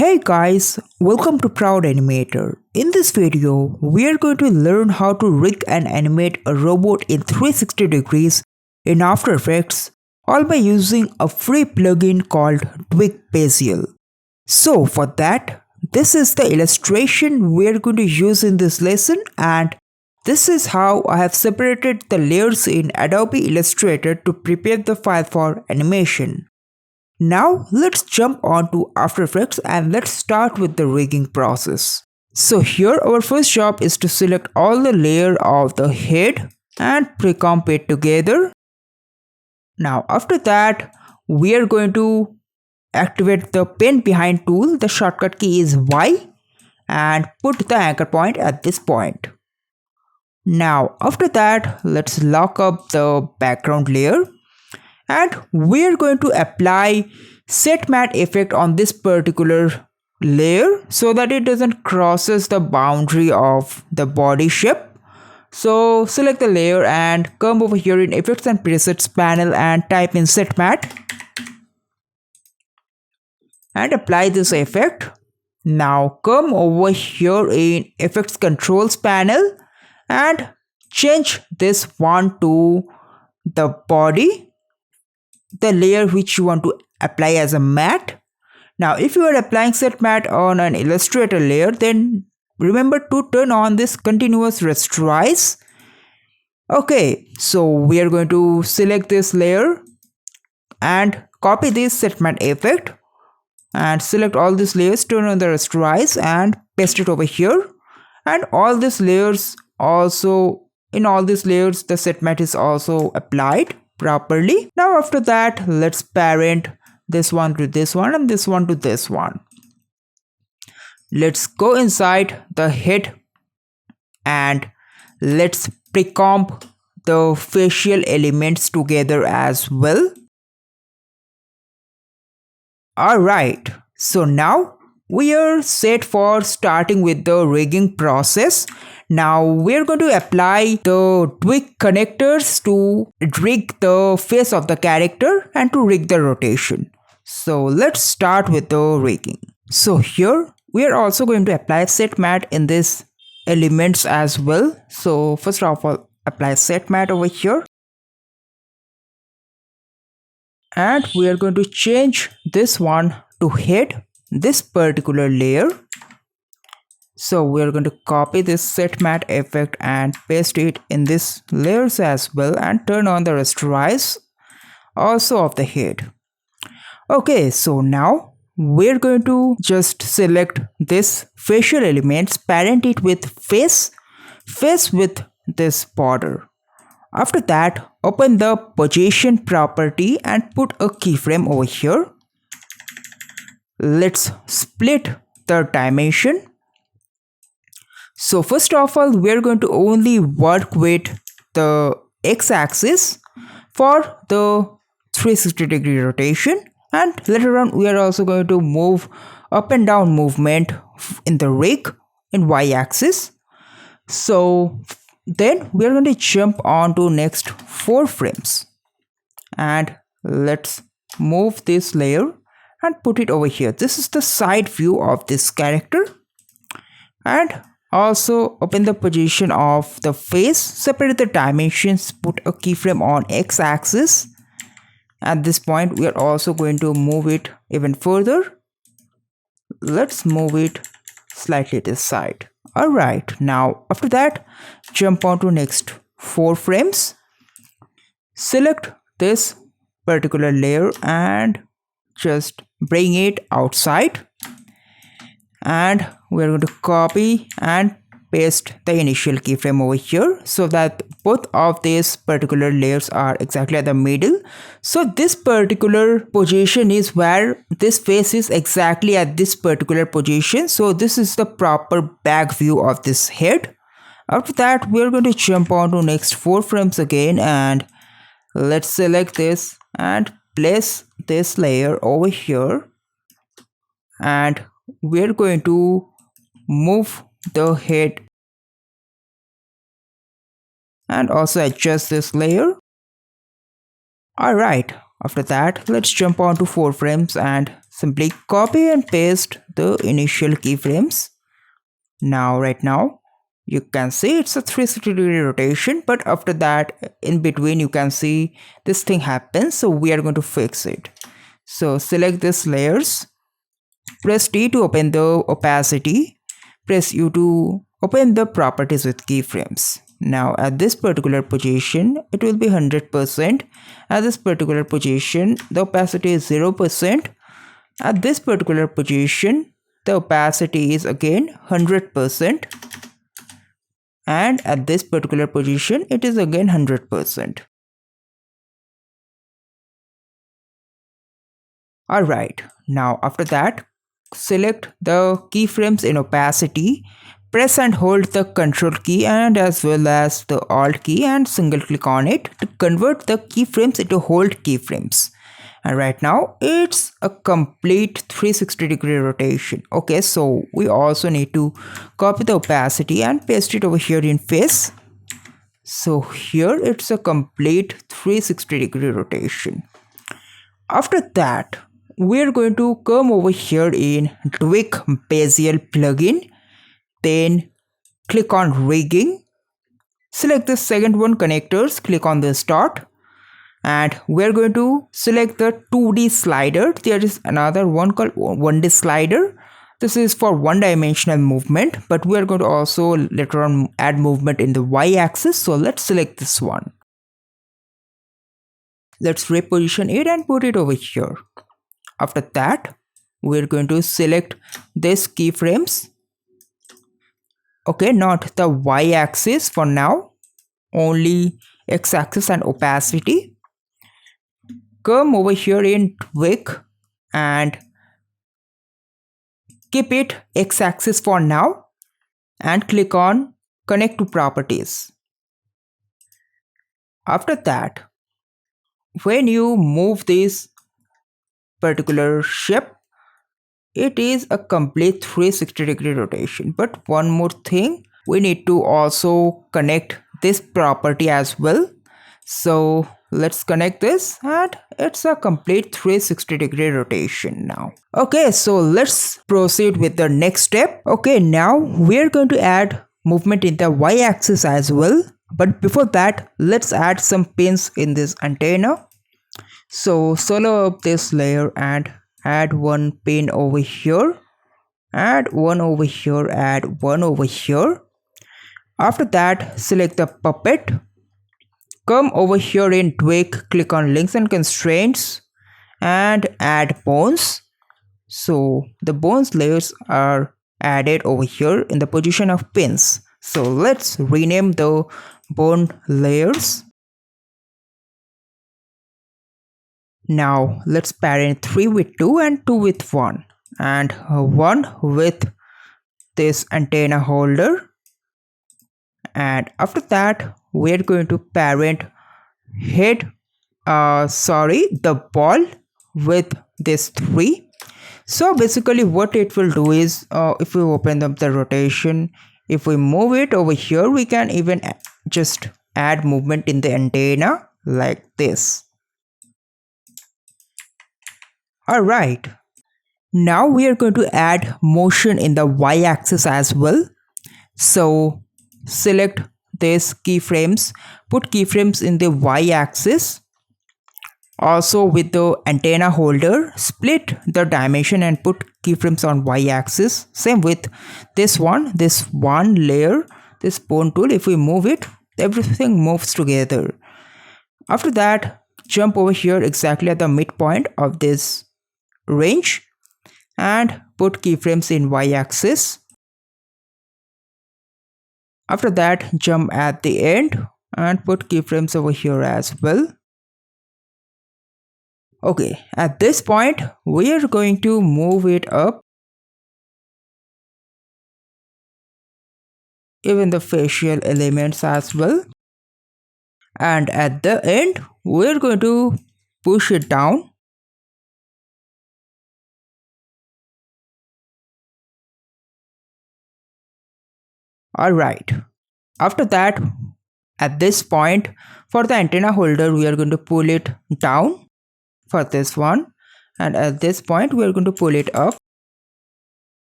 Hey guys, welcome to Proud Animator. In this video, we are going to learn how to rig and animate a robot in 360 degrees in After Effects, all by using a free plugin called DUIK Bessel. So for that, this is the illustration we are going to use in this lesson, and this is how I have separated the layers in Adobe Illustrator to prepare the file for animation. Now let's jump on to After Effects and let's start with the rigging process. So here our first job is to select all the layer of the head and pre-comp it together. Now after that we are going to activate the pen behind tool. The shortcut key is Y and put the anchor point at this point. Now after that let's lock up the background layer. And we're going to apply set matte effect on this particular layer so that it doesn't crosses the boundary of the body shape. So select the layer and come over here in effects and presets panel and type in set matte and apply this effect. Now come over here in effects controls panel and change this one to the body, the layer which you want to apply as a matte. Now if you are applying set matte on an Illustrator layer, then remember to turn on this continuous rasterize. Okay, so we are going to select this layer and copy this set matte effect and select all these layers, turn on the rasterize and paste it over here. And all these layers also, in all these layers the set matte is also applied properly. Now after that let's parent this one to this one and this one to this one. Let's go inside the head and let's pre-comp the facial elements together as well. Alright, so now we are set for starting with the rigging process. Now we're going to apply the DUIK connectors to rig the face of the character and to rig the rotation. So let's start with the rigging. So here we are also going to apply set matte in this elements as well. So first of all apply set matte over here. And we are going to change this one to head, this particular layer. So we are going to copy this set matte effect and paste it in this layers as well and turn on the rasterize also of the head. Okay, so now we're going to just select this facial elements, parent it with face with this border. After that open the position property and put a keyframe over here. Let's split the dimension. So first of all we are going to only work with the x-axis for the 360 degree rotation, and later on we are also going to move up and down movement in the rig in y-axis. So then we are going to jump on to next 4 frames and let's move this layer and put it over here. This is the side view of this character. And also open the position of the face, separate the dimensions, put a keyframe on x-axis. At this point we are also going to move it even further. Let's move it slightly this side. Alright, now after that jump on to next 4 frames. Select this particular layer and just bring it outside. And we're going to copy and paste the initial keyframe over here so that both of these particular layers are exactly at the middle. So this particular position is where this face is exactly at this particular position. So this is the proper back view of this head. After that we're going to jump on to next 4 frames again and let's select this and place this layer over here. And we're going to move the head and also adjust this layer. Alright, after that let's jump on to 4 frames and simply copy and paste the initial keyframes. Right now, you can see it's a 360-degree rotation, but after that, in between, you can see this thing happens. So we are going to fix it. So select this layers, press T to open the opacity, press U to open the properties with keyframes. Now at this particular position, it will be 100%. At this particular position, the opacity is 0%. At this particular position, the opacity is again 100%. And at this particular position, it is again 100%. Alright, now after that, select the keyframes in opacity, press and hold the Ctrl key and as well as the Alt key and single click on it to convert the keyframes into hold keyframes. And right now it's a complete 360-degree rotation. Okay, so we also need to copy the opacity and paste it over here in face. So here it's a complete 360-degree rotation. After that, we're going to come over here in DUIK Bessel plugin, then click on rigging, select the second one connectors, click on the start, and we're going to select the 2D slider. There is another one called 1D slider. This is for one-dimensional movement, but we are going to also later on add movement in the y-axis. So let's select this one. Let's reposition it and put it over here. After that, we're going to select this keyframes. Okay, not the y-axis for now, only x-axis and opacity. Come over here in DUIK and keep it x-axis for now and click on connect to properties. After that, when you move this particular shape, it is a complete 360-degree rotation. But one more thing, we need to also connect this property as well. So let's connect this and it's a complete 360-degree rotation now. Okay, so let's proceed with the next step. Okay, now we're going to add movement in the y-axis as well. But before that, let's add some pins in this antenna. So solo up this layer and add one pin over here, add one over here, add one over here. After that, select the puppet, come over here in DUIK, click on links and constraints and add bones. So the bones layers are added over here in the position of pins. So let's rename the bone layers. Now let's parent 3 with 2 and 2 with 1 and 1 with this antenna holder. And after that, we're going to parent the ball with this 3. So basically what it will do is, if we open up the rotation, if we move it over here, we can even just add movement in the antenna like this. Alright, now we are going to add motion in the y-axis as well. So select these keyframes, put keyframes in the y-axis. Also with the antenna holder, split the dimension and put keyframes on y-axis. Same with this one layer, this bone tool. If we move it, everything moves together. After that, jump over here exactly at the midpoint of this range and put keyframes in y-axis. After that, jump at the end and put keyframes over here as well. Okay, at this point, we are going to move it up. Even the facial elements as well. And at the end, we're going to push it down. Alright, after that, at this point, for the antenna holder, we are going to pull it down for this one and at this point we are going to pull it up.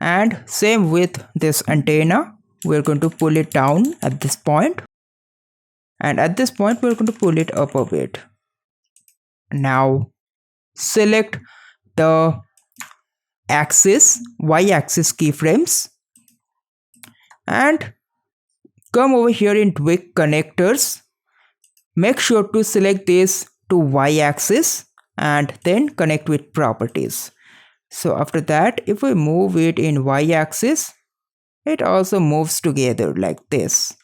And same with this antenna, we're going to pull it down at this point, and at this point we're going to pull it up a bit. Now select the y-axis keyframes and come over here in DUIK connectors. Make sure to select this to y-axis and then connect with properties. So after that, if we move it in y-axis, it also moves together like this.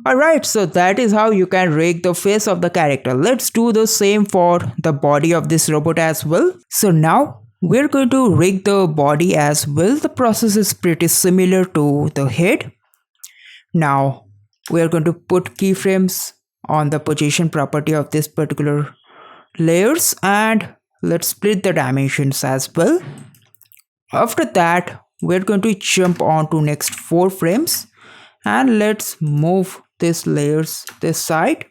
Alright, so that is how you can rig the face of the character. Let's do the same for the body of this robot as well. So now we're going to rig the body as well. The process is pretty similar to the head. Now we are going to put keyframes on the position property of this particular layers, and let's split the dimensions as well. After that, we're going to jump on to next 4 frames and let's move these layers this side.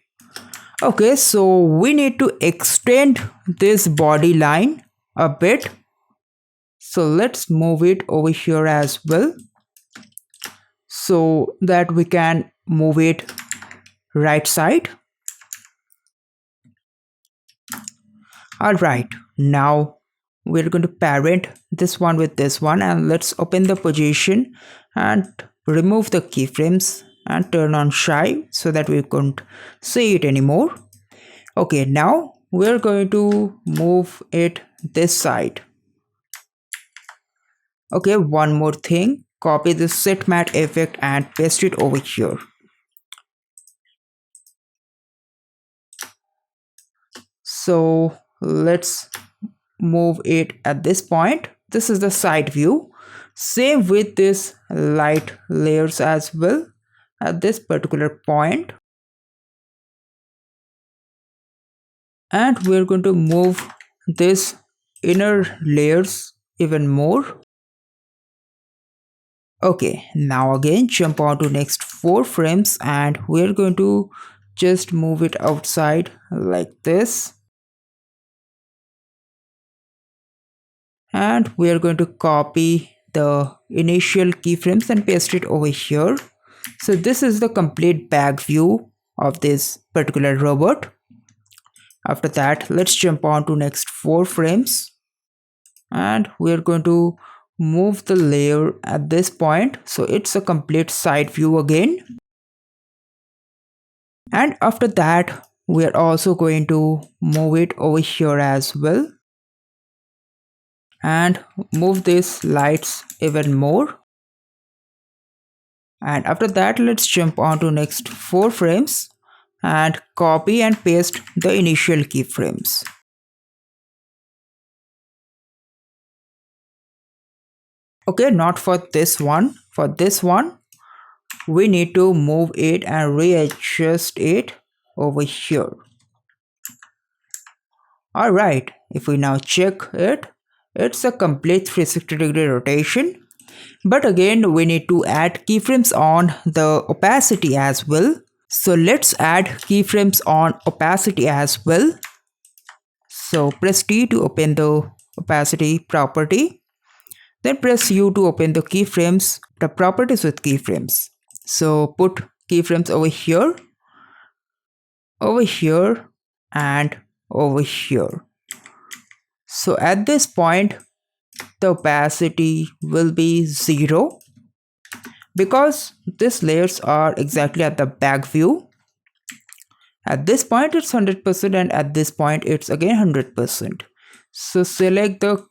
Okay, so we need to extend this body line a bit, so let's move it over here as well so that we can move it right side. Alright, now we're going to parent this one with this one, and let's open the position and remove the keyframes and turn on shy so that we couldn't see it anymore. Okay, now we're going to move it this side. Okay, one more thing, copy the set matte effect and paste it over here. So let's move it at this point. This is the side view. Same with this light layers as well at this particular point. And we're going to move this inner layers even more. Okay, now again jump on to next 4 frames and we're going to just move it outside like this. And we are going to copy the initial keyframes and paste it over here. So this is the complete back view of this particular robot. After that, let's jump on to next 4 frames and we are going to move the layer at this point, so it's a complete side view again. And after that, we are also going to move it over here as well and move these lights even more. And after that, let's jump on to next 4 frames and copy and paste the initial keyframes. Okay, not for this one. For this one, we need to move it and readjust it over here. Alright, if we now check it, it's a complete 360-degree rotation. But again, we need to add keyframes on the opacity as well. So let's add keyframes on opacity as well. So press T to open the opacity property. Then press U to open the keyframes, the properties with keyframes. So put keyframes over here, and over here. So at this point, the opacity will be 0 because these layers are exactly at the back view. At this point it's 100% and at this point it's again 100%. So select the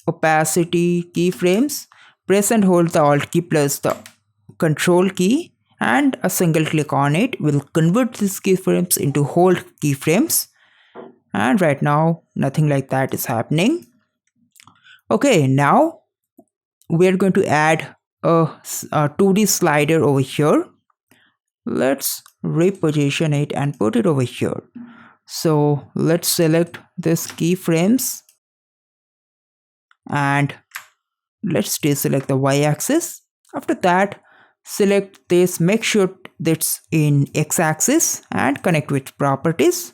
opacity keyframes, press and hold the Alt key plus the Control key, and a single click on it will convert these keyframes into whole keyframes. And right now nothing like that is happening. Okay, now we're going to add a 2D slider over here. Let's reposition it and put it over here. So let's select this keyframes and let's deselect the y-axis. After that, select this, make sure that's in x-axis and connect with properties.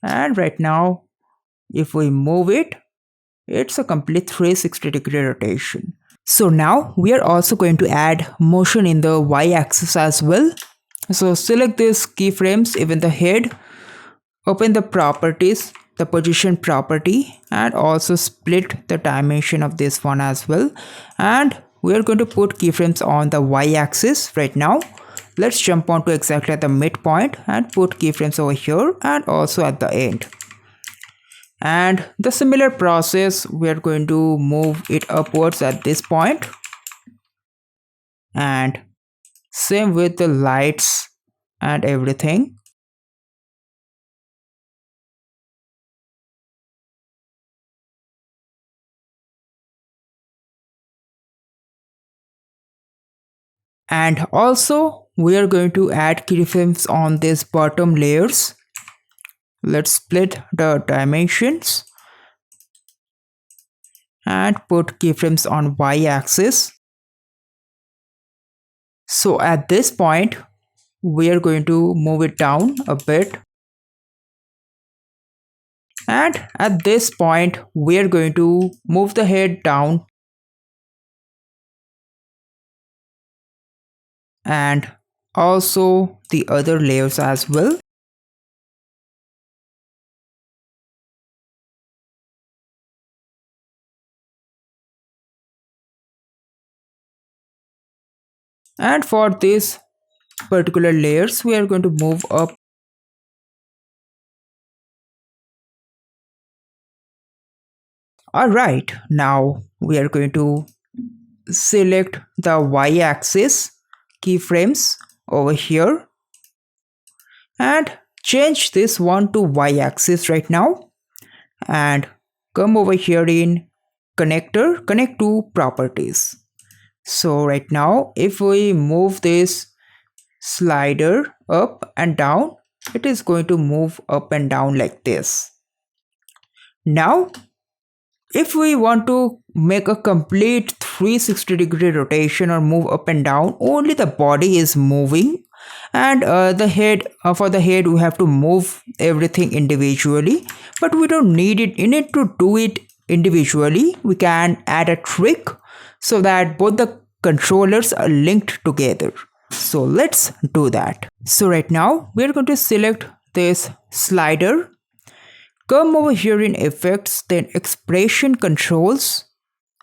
And right now If we move it, it's a complete 360-degree rotation. So now we are also going to add motion in the y-axis as well. So select these keyframes, even the head, open the properties, the position property, and also split the dimension of this one as well. And we are going to put keyframes on the y-axis right now. Let's jump on to exactly at the midpoint and put keyframes over here and also at the end. And the similar process, we are going to move it upwards at this point, and same with the lights and everything. And also we are going to add keyframes on these bottom layers. Let's split the dimensions and put keyframes on y-axis. So at this point we are going to move it down a bit, and at this point we are going to move the head down and also the other layers as well. And for this particular layers we are going to move up. Alright, now we are going to select the y-axis keyframes over here and change this one to y-axis right now, and come over here in connector, connect to properties. So right now if we move this slider up and down, it is going to move up and down like this. Now if we want to make a complete 360-degree rotation or move up and down, only the body is moving, and the head, for the head we have to move everything individually, but we don't need it. You need to do it individually. We can add a trick so that both the controllers are linked together. So let's do that. So right now we are going to select this slider, come over here in effects, then expression controls,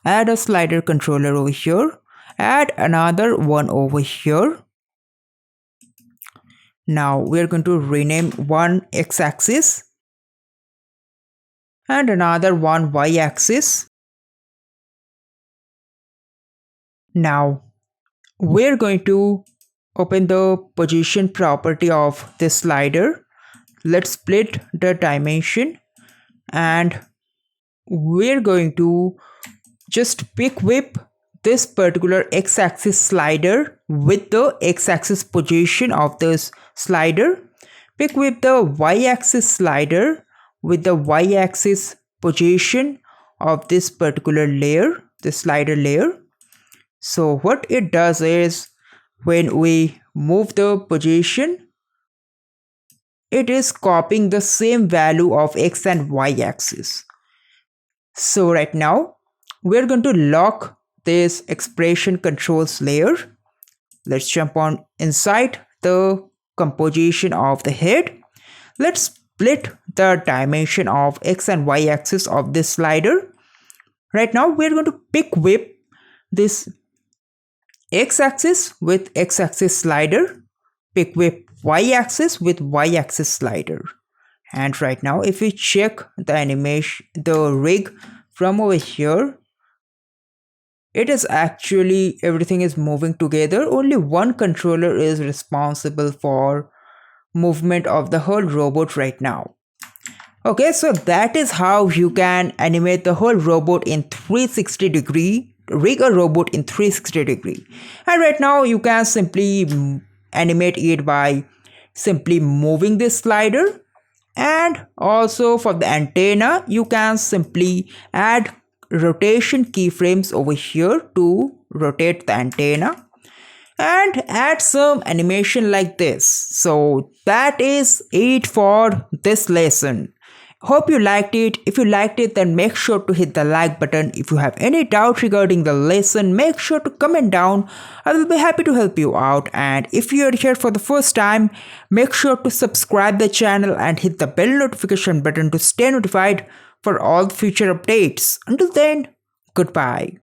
add a slider controller over here, add another one over here. Now we are going to rename one x-axis and another one y-axis. Now we're going to open the position property of this slider. Let's split the dimension, and we're going to just pick whip this particular x-axis slider with the x-axis position of this slider. Pick whip the y-axis slider with the y-axis position of this particular layer, the slider layer. So what it does is, when we move the position, it is copying the same value of x and y axis. So right now we're going to lock this expression controls layer. Let's jump on inside the composition of the head. Let's split the dimension of x and y axis of this slider. Right now we're going to pick whip this x-axis with x-axis slider, pick whip y-axis with y-axis slider. And right now if we check the animation, the rig from over here, it is actually everything is moving together. Only one controller is responsible for movement of the whole robot right now. Okay, so that is how you can animate the whole robot in 360 degree, rig a robot in 360 degree. And right now you can simply animate it by simply moving this slider, and also for the antenna you can simply add rotation keyframes over here to rotate the antenna and add some animation like this. So that is it for this lesson. Hope you liked it. If you liked it, then make sure to hit the like button. If you have any doubt regarding the lesson, make sure to comment down. I will be happy to help you out. And if you are here for the first time, make sure to subscribe the channel and hit the bell notification button to stay notified for all future updates. Until then, goodbye.